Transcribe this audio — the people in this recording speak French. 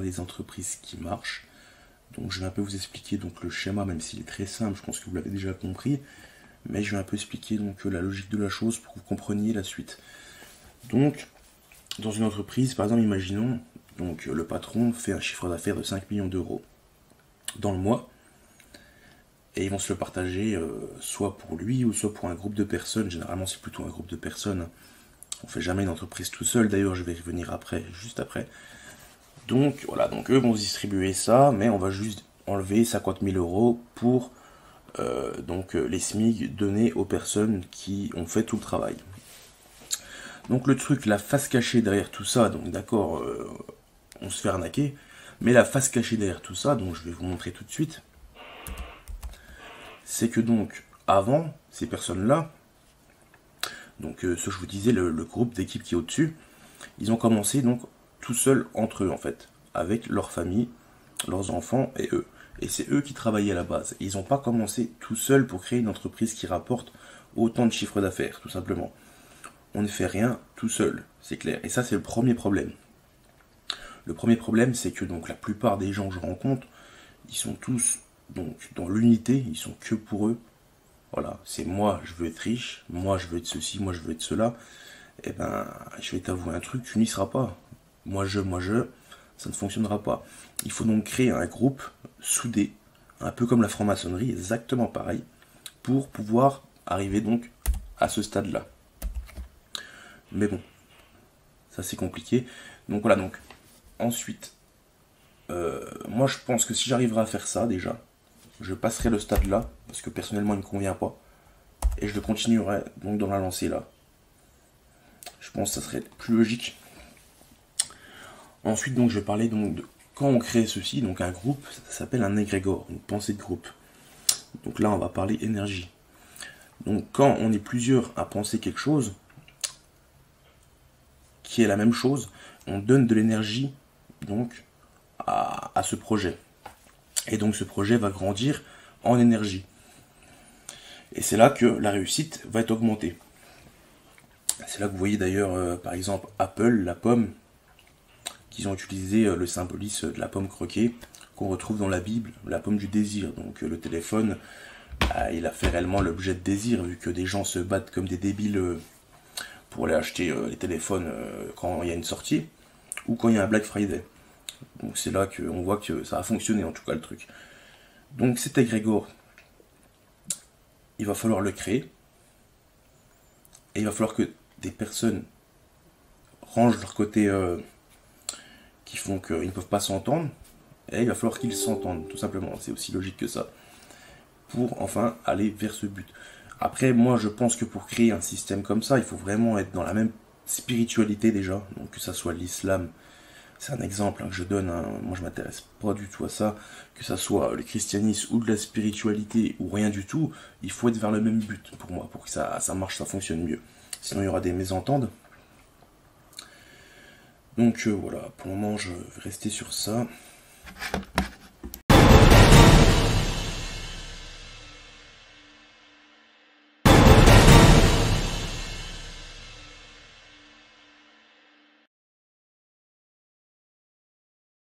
parler des entreprises qui marchent. Donc je vais un peu vous expliquer donc le schéma, même s'il est très simple, je pense que vous l'avez déjà compris. Mais je vais un peu expliquer donc la logique de la chose pour que vous compreniez la suite. Donc, dans une entreprise, par exemple, imaginons, donc le patron fait un chiffre d'affaires de 5 millions d'euros dans le mois, et ils vont se le partager soit pour lui ou soit pour un groupe de personnes. Généralement, c'est plutôt un groupe de personnes. On fait jamais une entreprise tout seul, d'ailleurs, je vais y revenir après, juste après. Donc, voilà, donc eux vont se distribuer ça, mais on va juste enlever 50 000 euros pour les SMIC donnés aux personnes qui ont fait tout le travail. Donc le truc, la face cachée derrière tout ça, donc d'accord, on se fait arnaquer, mais la face cachée derrière tout ça, donc je vais vous montrer tout de suite, c'est que donc, avant, ces personnes-là, donc ce que je vous disais, le groupe d'équipe qui est au-dessus, ils ont commencé donc tout seuls entre eux en fait, avec leur famille, leurs enfants et eux. Et c'est eux qui travaillaient à la base. Ils n'ont pas commencé tout seuls pour créer une entreprise qui rapporte autant de chiffres d'affaires, tout simplement. On ne fait rien tout seul, c'est clair. Et ça, c'est le premier problème. Le premier problème, c'est que donc la plupart des gens que je rencontre, ils sont tous donc dans l'unité, ils sont que pour eux. Voilà, c'est moi, je veux être riche, moi, je veux être ceci, moi, je veux être cela. Eh ben, je vais t'avouer un truc, tu n'y seras pas. Moi, je, ça ne fonctionnera pas. Il faut donc créer un groupe soudé, un peu comme la franc-maçonnerie, exactement pareil, pour pouvoir arriver donc à ce stade-là. Mais bon, ça c'est compliqué. Donc voilà, donc ensuite, moi je pense que si j'arriverai à faire ça déjà, je passerai le stade là, parce que personnellement il ne me convient pas, et je le continuerai donc dans la lancée là. Je pense que ça serait plus logique. Ensuite donc je vais parler donc de quand on crée ceci, donc un groupe, ça s'appelle un égrégore, une pensée de groupe. Donc là on va parler énergie. Donc quand on est plusieurs à penser quelque chose, qui est la même chose, on donne de l'énergie donc à ce projet. Et donc ce projet va grandir en énergie. Et c'est là que la réussite va être augmentée. C'est là que vous voyez d'ailleurs, par exemple, Apple, la pomme, qu'ils ont utilisé le symbolisme de la pomme croquée, qu'on retrouve dans la Bible, la pomme du désir. Donc le téléphone, il a fait réellement l'objet de désir, vu que des gens se battent comme des débiles pour aller acheter les téléphones quand il y a une sortie, ou quand il y a un Black Friday. Donc c'est là qu'on voit que ça a fonctionné, en tout cas, le truc. Donc cet égrégore, il va falloir le créer, et il va falloir que des personnes rangent leur côté qui font qu'ils ne peuvent pas s'entendre, et il va falloir qu'ils s'entendent, tout simplement. C'est aussi logique que ça, pour enfin aller vers ce but. Après, moi, je pense que pour créer un système comme ça, il faut vraiment être dans la même spiritualité déjà, donc que ça soit l'islam, c'est un exemple que je donne, hein. Moi je m'intéresse pas du tout à ça, que ça soit le christianisme ou de la spiritualité ou rien du tout, il faut être vers le même but pour moi, pour que ça marche, ça fonctionne mieux. Sinon il y aura des mésententes. Donc voilà, pour le moment je vais rester sur ça.